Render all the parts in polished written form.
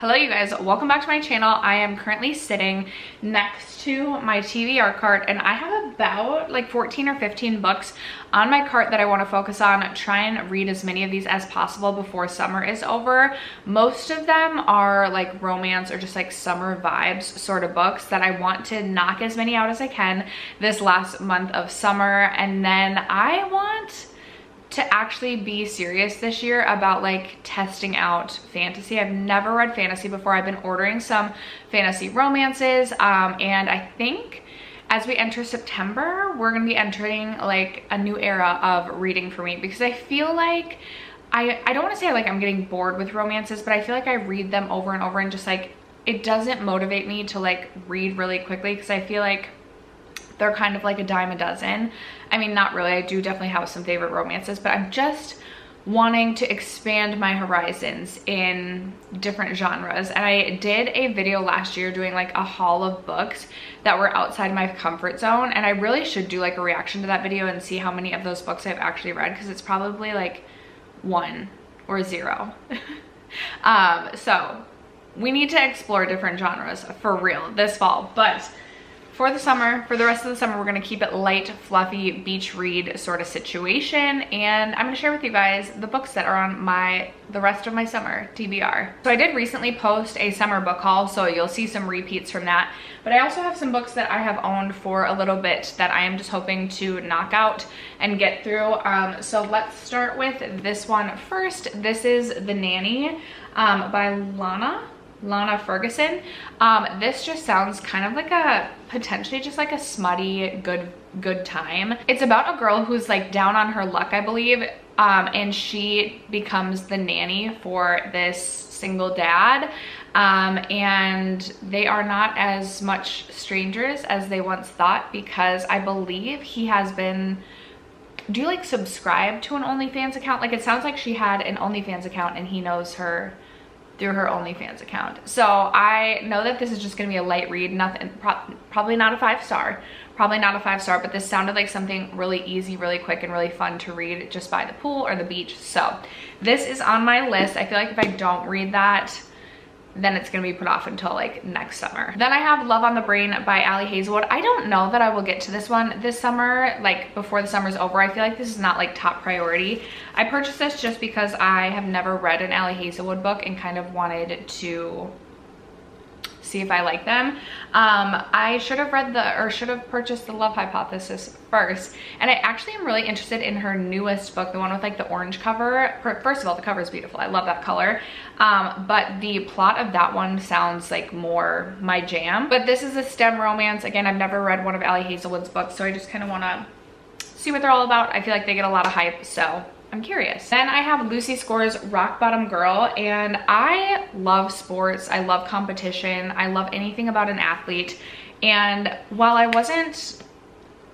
Hello you guys, welcome back to my channel. I am currently sitting next to my TBR cart and I have about like 14 or 15 books on my cart that I want to focus on. Try and read as many of these as possible before summer is over. Most of them are like romance or just like summer vibes sort of books that I want to knock as many out as I can this last month of summer, and then I want to actually be serious this year about like testing out fantasy. I've never read fantasy before. I've been ordering some fantasy romances, and I think as we enter September, we're gonna be entering like a new era of reading for me, because I feel like I don't want to say like I'm getting bored with romances, but I feel like I read them over and over and just like it doesn't motivate me to like read really quickly, because I feel like they're kind of like a dime a dozen. I mean, not really. I do definitely have some favorite romances, but I'm just wanting to expand my horizons in different genres. And I did a video last year doing like a haul of books that were outside my comfort zone, and I really should do like a reaction to that video and see how many of those books I've actually read, because it's probably like 1 or 0. So we need to explore different genres for real this fall. But for the summer, for the rest of the summer, we're gonna keep it light, fluffy, beach read sort of situation, and I'm gonna share with you guys the books that are on the rest of my summer TBR. So I did recently post a summer book haul, so you'll see some repeats from that, but I also have some books that I have owned for a little bit that I am just hoping to knock out and get through. So let's start with this one first. This is The Nanny by Lana Ferguson. This just sounds kind of like a potentially just like a smutty good time. It's about a girl who's like down on her luck, I believe, and she becomes the nanny for this single dad, and they are not as much strangers as they once thought, because I believe he has been, do you like subscribe to an OnlyFans account? Like it sounds like she had an OnlyFans account and he knows her through her OnlyFans account. So I know that this is just gonna be a light read, nothing, probably not a 5-star, but this sounded like something really easy, really quick, and really fun to read just by the pool or the beach. So this is on my list. I feel like if I don't read that, then it's gonna be put off until like next summer. Then I have Love on the Brain by Ali Hazelwood. I don't know that I will get to this one this summer, like before the summer's over. I feel like this is not like top priority. I purchased this just because I have never read an Ali Hazelwood book and kind of wanted to see if I like them. I should have purchased The Love Hypothesis first, and I actually am really interested in her newest book, the one with like the orange cover. First of all, the cover is beautiful. I love that color, but the plot of that one sounds like more my jam. But this is a STEM romance. Again, I've never read one of Ali Hazelwood's books, so I just kind of want to see what they're all about. I feel like they get a lot of hype, so I'm curious. Then I have Lucy Score's Rock Bottom Girl, and I love sports. I love competition. I love anything about an athlete. And while I wasn't,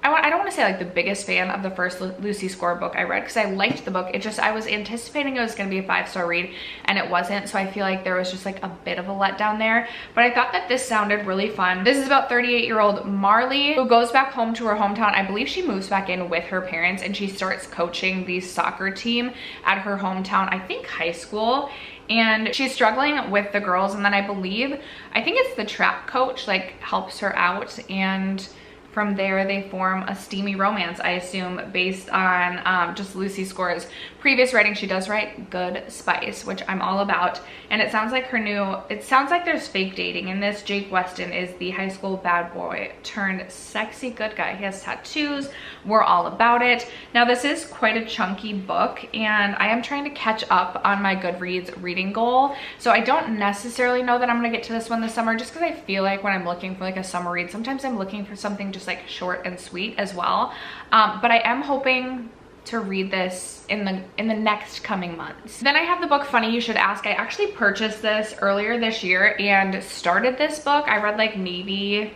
I don't want to say like the biggest fan of the first Lucy Score book I read, because I liked the book. It just, I was anticipating it was going to be a 5-star read and it wasn't. So I feel like there was just like a bit of a letdown there, but I thought that this sounded really fun. This is about 38-year-old Marley, who goes back home to her hometown. I believe she moves back in with her parents, and she starts coaching the soccer team at her hometown, I think high school. And she's struggling with the girls, and then I think it's the track coach like helps her out, and from there they form a steamy romance, I assume, based on just Lucy Score's previous writing. She does write good spice, which I'm all about, and it sounds like it sounds like there's fake dating in this. Jake Weston is the high school bad boy turned sexy good guy. He has tattoos. We're all about it. Now this is quite a chunky book, and I am trying to catch up on my Goodreads reading goal, so I don't necessarily know that I'm gonna get to this one this summer, just because I feel like when I'm looking for like a summer read, sometimes I'm looking for something just like short and sweet as well. But I am hoping to read this in the next coming months. Then I have the book Funny You Should Ask. I actually purchased this earlier this year and started this book. I read like maybe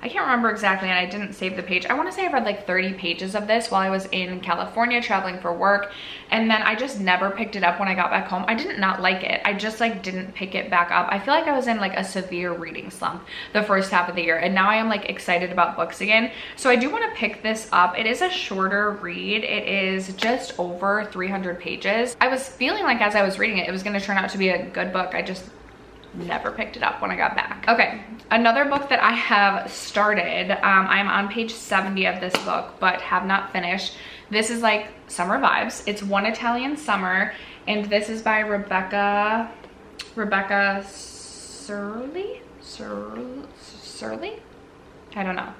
I can't remember exactly, and I didn't save the page. I want to say I read like 30 pages of this while I was in California traveling for work, and then I just never picked it up when I got back home. I didn't not like it. I just like didn't pick it back up. I feel like I was in like a severe reading slump the first half of the year, and now I am like excited about books again. So I do want to pick this up. It is a shorter read. It is just over 300 pages. I was feeling like as I was reading it, it was going to turn out to be a good book. I just never picked it up when I got back. Okay, another book that I have started, I'm on page 70 of this book, but have not finished. This is like summer vibes. It's One Italian Summer, and this is by Rebecca Surley? I don't know.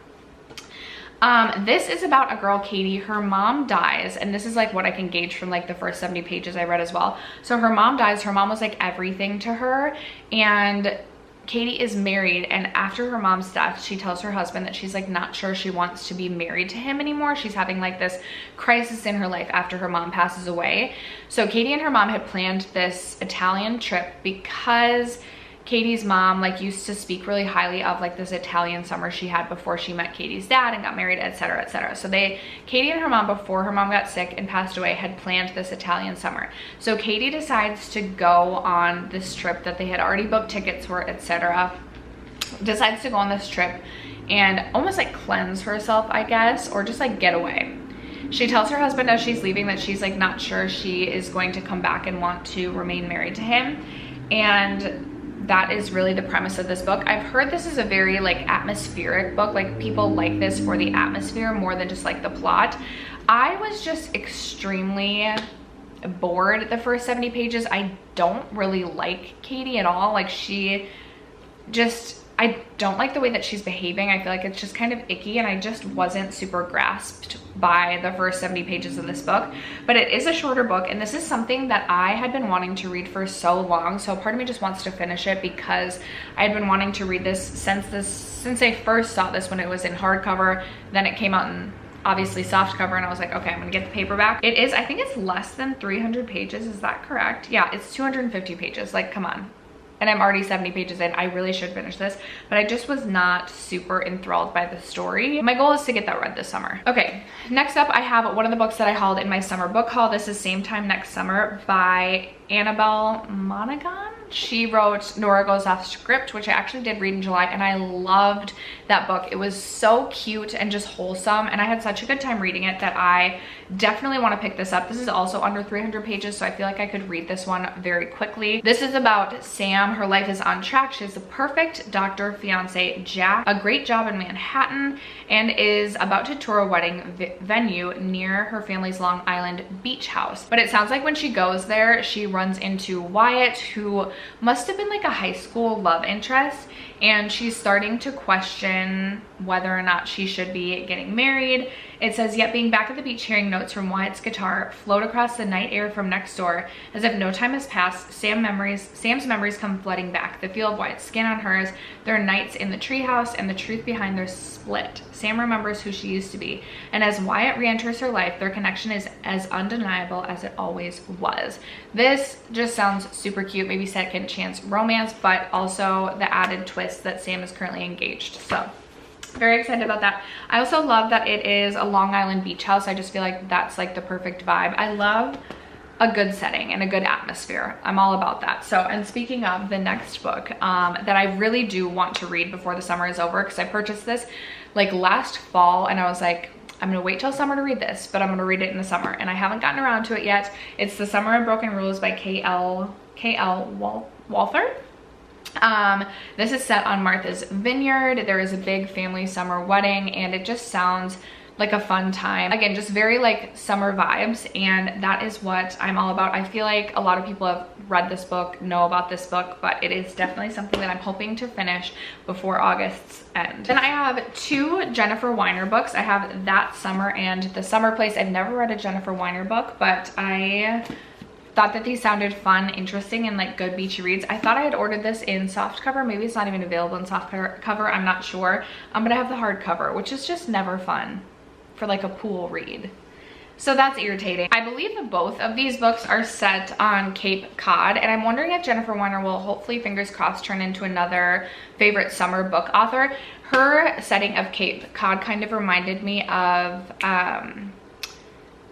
This is about a girl, Katie. Her mom dies, and this is like what I can gauge from like the first 70 pages I read as well. So her mom dies. Her mom was like everything to her, and Katie is married, and after her mom's death, she tells her husband that she's like not sure she wants to be married to him anymore. She's having like this crisis in her life after her mom passes away. So Katie and her mom had planned this Italian trip because Katie's mom like used to speak really highly of like this Italian summer she had before she met Katie's dad and got married, etc., etc. So Katie and her mom, before her mom got sick and passed away, had planned this Italian summer. So Katie decides to go on this trip that they had already booked tickets for, etc. Decides to go on this trip and almost like cleanse herself, I guess, or just like get away. She tells her husband as she's leaving that she's like not sure she is going to come back and want to remain married to him, and that is really the premise of this book. I've heard this is a very like atmospheric book. Like people like this for the atmosphere more than just like the plot. I was just extremely bored the first 70 pages. I don't really like Katie at all. Like I don't like the way that she's behaving. I feel like it's just kind of icky, and I just wasn't super grasped by the first 70 pages of this book. But it is a shorter book, and this is something that I had been wanting to read for so long. So part of me just wants to finish it because I had been wanting to read this since I first saw this when it was in hardcover. Then it came out in obviously soft cover, and I was like, okay, I'm gonna get the paperback. It is, I think it's less than 300 pages. Is that correct? Yeah, it's 250 pages. Like, come on. And I'm already 70 pages in. I really should finish this, but I just was not super enthralled by the story. My goal is to get that read this summer. Okay, next up I have one of the books that I hauled in my summer book haul. This is Same Time Next Summer by Annabelle Monaghan. She wrote Nora Goes Off Script, which I actually did read in July, and I loved that book. It was so cute and just wholesome, and I had such a good time reading it that I definitely want to pick this up. This is also under 300 pages, so I feel like I could read this one very quickly. This is about Sam. Her life is on track. She has the perfect doctor fiance, Jack, a great job in Manhattan, and is about to tour a wedding venue near her family's Long Island beach house. But it sounds like when she goes there, she runs into Wyatt, who must have been like a high school love interest, and she's starting to question whether or not she should be getting married. It says, yet being back at the beach hearing notes from Wyatt's guitar float across the night air from next door, as if no time has passed, Sam's memories come flooding back. The feel of Wyatt's skin on hers, their nights in the treehouse, and the truth behind their split. Sam remembers who she used to be, and as Wyatt re-enters her life, their connection is as undeniable as it always was. This just sounds super cute, maybe second chance romance, but also the added twist that Sam is currently engaged. So very excited about that. I also love that it is a Long Island beach house. I just feel like that's like the perfect vibe. I love a good setting and a good atmosphere. I'm all about that. So, and speaking of the next book that I really do want to read before the summer is over, because I purchased this like last fall, and I was like, I'm gonna wait till summer to read this, but I'm gonna read it in the summer, and I haven't gotten around to it yet. It's The Summer and Broken Rules by K.L. Walther. This is set on Martha's Vineyard. There is a big family summer wedding, and it just sounds like a fun time. Again, just very like summer vibes, and that is what I'm all about. I feel like a lot of people have read this book, know about this book, but it is definitely something that I'm hoping to finish before August's end. Then I have two Jennifer Weiner books. I have That Summer and The Summer Place. I've never read a Jennifer Weiner book, but I thought that these sounded fun, interesting, and like good beachy reads. I thought I had ordered this in soft cover. Maybe it's not even available in soft cover. I'm not sure. But I have the hardcover, which is just never fun for like a pool read. So that's irritating. I believe that both of these books are set on Cape Cod, and I'm wondering if Jennifer Weiner will, hopefully fingers crossed, turn into another favorite summer book author. Her setting of Cape Cod kind of reminded me of,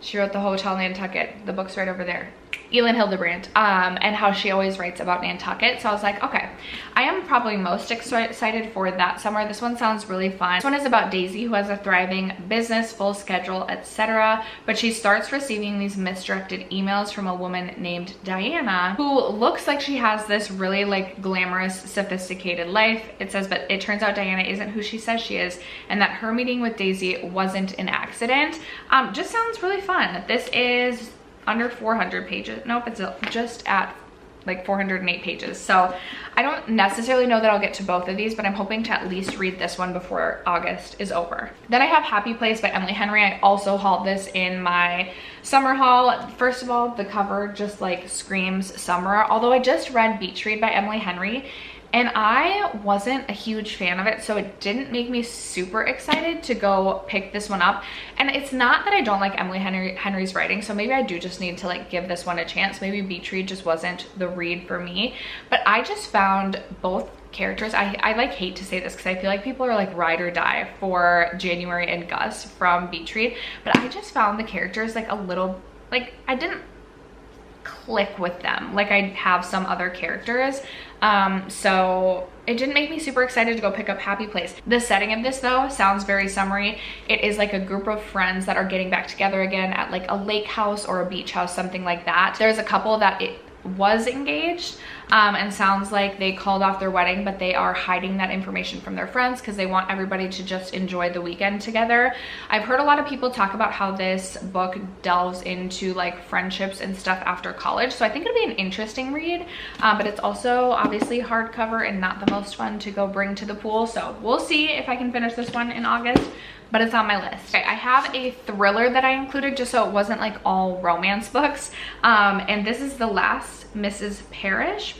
she wrote The Hotel Nantucket. The book's right over there. Elin Hildebrand, and how she always writes about Nantucket. So I was like, okay, I am probably most excited for that summer. This one sounds really fun. This one is about Daisy, who has a thriving business, full schedule, etc. But she starts receiving these misdirected emails from a woman named Diana, who looks like she has this really like glamorous, sophisticated life. It says, but it turns out Diana isn't who she says she is, and that her meeting with Daisy wasn't an accident. Just sounds really fun. This is under 400 pages. Nope, it's just at like 408 pages. So I don't necessarily know that I'll get to both of these, but I'm hoping to at least read this one before August is over. Then I have Happy Place by Emily Henry. I also hauled this in my summer haul. First of all, the cover just like screams summer, although I just read Beach Read by Emily Henry, and I wasn't a huge fan of it, so it didn't make me super excited to go pick this one up. And it's not that I don't like Emily Henry's writing, so maybe I do just need to like give this one a chance. Maybe Beach Read just wasn't the read for me, but I just found both characters, I like hate to say this because I feel like people are like ride or die for January and Gus from Beach Read, but I just found the characters like a little, like I didn't click with them like I have some other characters. So it didn't make me super excited to go pick up Happy Place. The setting of this though sounds very summery. It is like a group of friends that are getting back together again at like a lake house or a beach house, something like that. There's a couple that it was engaged, and sounds like they called off their wedding, but they are hiding that information from their friends because they want everybody to just enjoy the weekend together. I've heard a lot of people talk about how this book delves into like friendships and stuff after college, so I think it'll be an interesting read, but it's also obviously hardcover and not the most fun to go bring to the pool, so we'll see if I can finish this one in August, but it's on my list. Okay, I have a thriller that I included just so it wasn't like all romance books, and this is The Last Mrs. Parrish,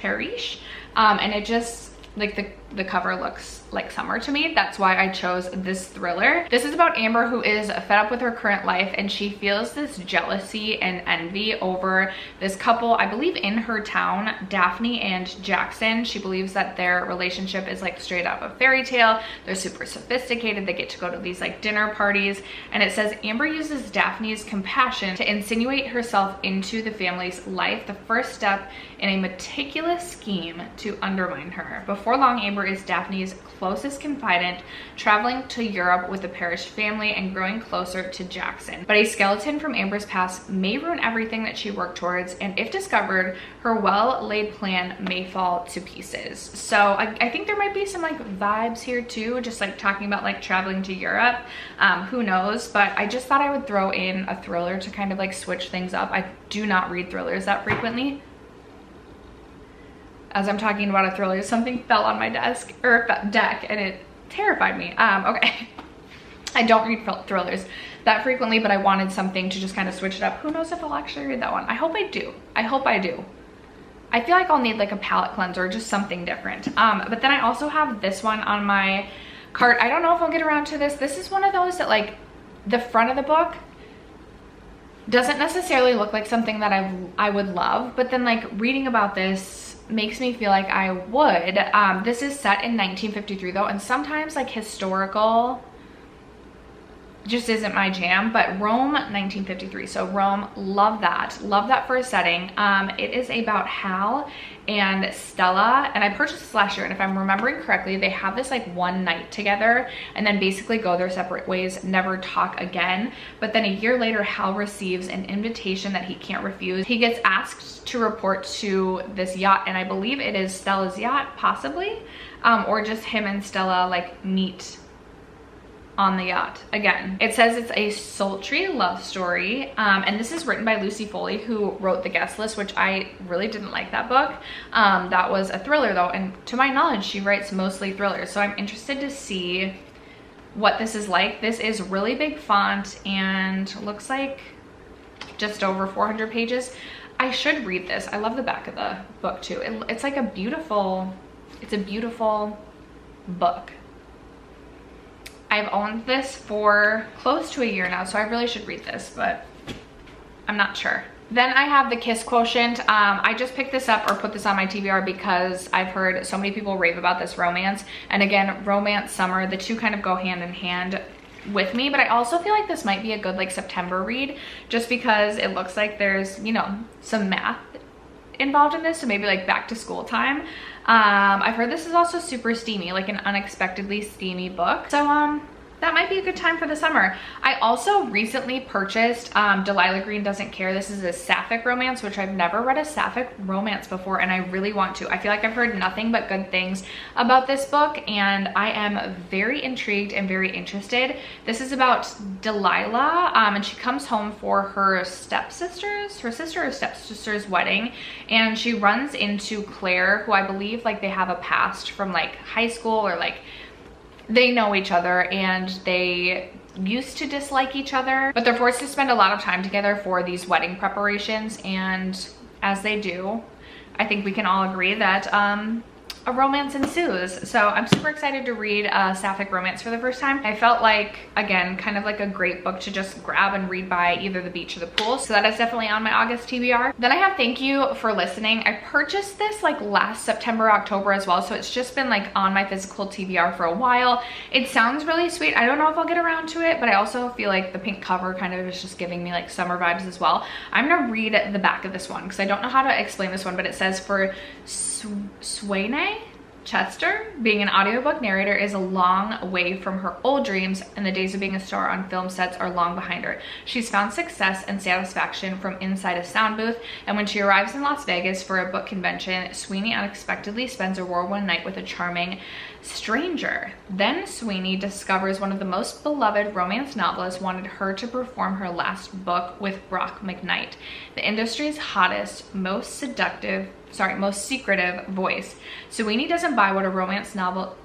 and it just like the cover looks like summer to me. That's why I chose this thriller. This is about Amber, who is fed up with her current life, and she feels this jealousy and envy over this couple, I believe in her town, Daphne and Jackson. She believes that their relationship is like straight out of a fairy tale. They're super sophisticated. They get to go to these like dinner parties, and it says Amber uses Daphne's compassion to insinuate herself into the family's life, the first step in a meticulous scheme to undermine her. Before long, Amber is Daphne's closest confidant, traveling to Europe with the Parrish family and growing closer to Jackson. But a skeleton from Amber's past may ruin everything that she worked towards, and if discovered, her well-laid plan may fall to pieces. So I think there might be some like vibes here too, just like talking about like traveling to Europe. Who knows? But I just thought I would throw in a thriller to kind of like switch things up. I do not read thrillers that frequently. As I'm talking about a thriller, something fell on my deck and it terrified me. Okay, I don't read thrillers that frequently, but I wanted something to just kind of switch it up. Who knows if I'll actually read that one? I hope I do. I hope I do. I feel like I'll need like a palette cleanser or just something different. But then I also have this one on my cart. I don't know if I'll get around to this. This is one of those that like the front of the book doesn't necessarily look like something that I would love, but then like reading about this makes me feel like I would. This is set in 1953 though, and sometimes like historical just isn't my jam, but Rome 1953. So Rome, love that for a setting. It is about Hal and Stella, and I purchased this last year, and if I'm remembering correctly, they have this like one night together and then basically go their separate ways, never talk again. But then a year later, Hal receives an invitation that he can't refuse. He gets asked to report to this yacht, and I believe it is Stella's yacht, possibly, or just him and Stella like meet on the yacht again. It says it's a sultry love story, and this is written by Lucy Foley, who wrote The Guest List, which I really didn't like that book. That was a thriller though, and to my knowledge she writes mostly thrillers, so I'm interested to see what this is like. This is really big font and looks like just over 400 pages. I should read this. I love the back of the book too. It's like a beautiful book. I've owned this for close to a year now, so I really should read this, but I'm not sure. Then I have The Kiss Quotient. I just picked this up or put this on my TBR because I've heard so many people rave about this romance. And again, romance, summer, the two kind of go hand in hand with me. But I also feel like this might be a good like September read just because it looks like there's, you know, some math involved in this. So maybe like back to school time. I've heard this is also super steamy, like an unexpectedly steamy book. So that might be a good time for the summer. I also recently purchased Delilah Green Doesn't Care. This is a sapphic romance, which I've never read a sapphic romance before, and I really want to. I feel like I've heard nothing but good things about this book, and I am very intrigued and very interested. This is about Delilah, and she comes home for her sister or stepsister's wedding, and she runs into Claire, who I believe like they have a past from like high school, or like they know each other and they used to dislike each other, but they're forced to spend a lot of time together for these wedding preparations. And as they do, I think we can all agree that a romance ensues. So I'm super excited to read a sapphic romance for the first time. I felt like, again, kind of like a great book to just grab and read by either the beach or the pool. So that is definitely on my August TBR. Then I have Thank You for Listening. I purchased this like last September, October as well. So it's just been like on my physical TBR for a while. It sounds really sweet. I don't know if I'll get around to it, but I also feel like the pink cover kind of is just giving me like summer vibes as well. I'm gonna read the back of this one because I don't know how to explain this one, but it says, for Swaine Chester, being an audiobook narrator is a long way from her old dreams, and the days of being a star on film sets are long behind her. She's found success and satisfaction from inside a sound booth, and when she arrives in Las Vegas for a book convention, Sweeney unexpectedly spends a whirlwind night with a charming stranger. Then Sweeney discovers one of the most beloved romance novelists wanted her to perform her last book with Brock McKnight, the industry's hottest, most secretive voice. Sweeney doesn't buy what romance novels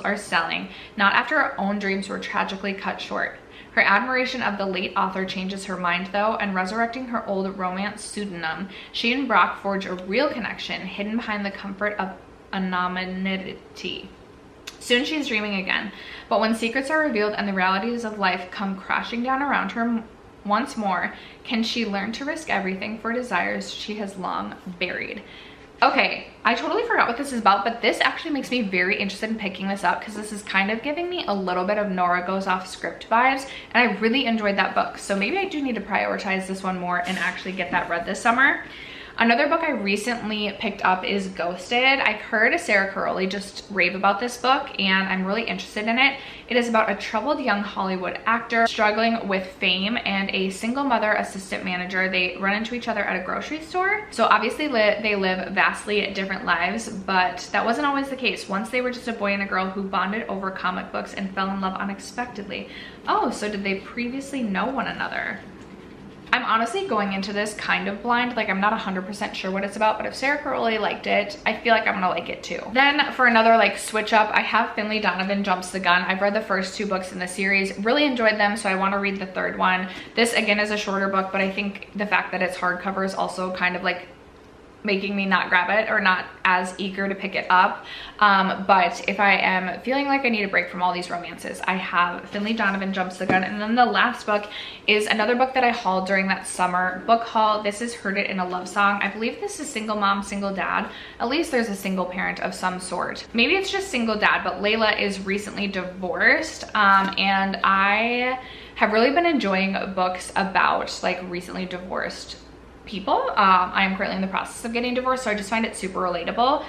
are selling, not after her own dreams were tragically cut short. Her admiration of the late author changes her mind though, and resurrecting her old romance pseudonym, she and Brock forge a real connection hidden behind the comfort of anonymity. Soon she's dreaming again, but when secrets are revealed and the realities of life come crashing down around her once more, can she learn to risk everything for desires she has long buried? Okay, I totally forgot what this is about, but this actually makes me very interested in picking this up because this is kind of giving me a little bit of Nora Goes Off Script vibes, and I really enjoyed that book. So maybe I do need to prioritize this one more and actually get that read this summer. Another book I recently picked up is Ghosted. I've heard Sarah Caroli just rave about this book, and I'm really interested in it. It is about a troubled young Hollywood actor struggling with fame and a single mother assistant manager. They run into each other at a grocery store. So obviously they live vastly different lives, but that wasn't always the case. Once they were just a boy and a girl who bonded over comic books and fell in love unexpectedly. Oh, so did they previously know one another? I'm honestly going into this kind of blind, like I'm not 100% sure what it's about, but if Sarah Caroli liked it, I feel like I'm gonna like it too. Then for another like switch up, I have Finley Donovan Jumps the Gun. I've read the first 2 books in the series, really enjoyed them, so I want to read the 3rd one. This again is a shorter book, but I think the fact that it's hardcover is also kind of like making me not grab it or not as eager to pick it up. But if I am feeling like I need a break from all these romances, I have Finley Donovan Jumps the Gun. And then the last book is another book that I hauled during that summer book haul. This is Heard It in a Love Song. I believe this is single mom, single dad. At least there's a single parent of some sort. Maybe it's just single dad, but Layla is recently divorced. And I have really been enjoying books about like recently divorced people. I am currently in the process of getting divorced, so I just find it super relatable.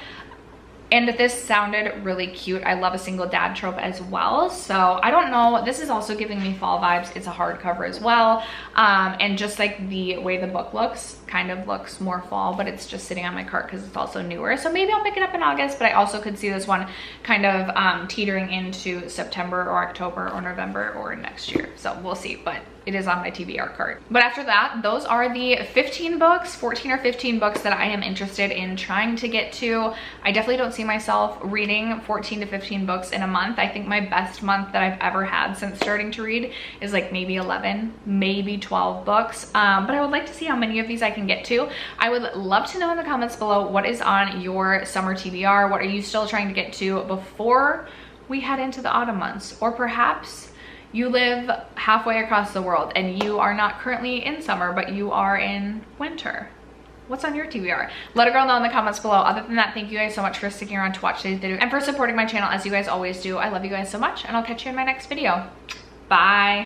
And this sounded really cute. I love a single dad trope as well. So I don't know, this is also giving me fall vibes. It's a hardcover as well. And just like the way the book looks, kind of looks more fall, but it's just sitting on my cart because it's also newer. So maybe I'll pick it up in August, but I also could see this one kind of teetering into September or October or November or next year. So we'll see, but it is on my TBR cart. But after that, those are the 15 books, 14 or 15 books that I am interested in trying to get to. I definitely don't see myself reading 14 to 15 books in a month. I think my best month that I've ever had since starting to read is like maybe 11, maybe 12 books. But I would like to see how many of these I can get to. I would love to know in the comments below what is on your summer TBR. What are you still trying to get to before we head into the autumn months? Or perhaps you live halfway across the world and you are not currently in summer, but you are in winter. What's on your TBR? Let a girl know in the comments below. Other than that, thank you guys so much for sticking around to watch today's video and for supporting my channel as you guys always do. I love you guys so much, and I'll catch you in my next video. Bye.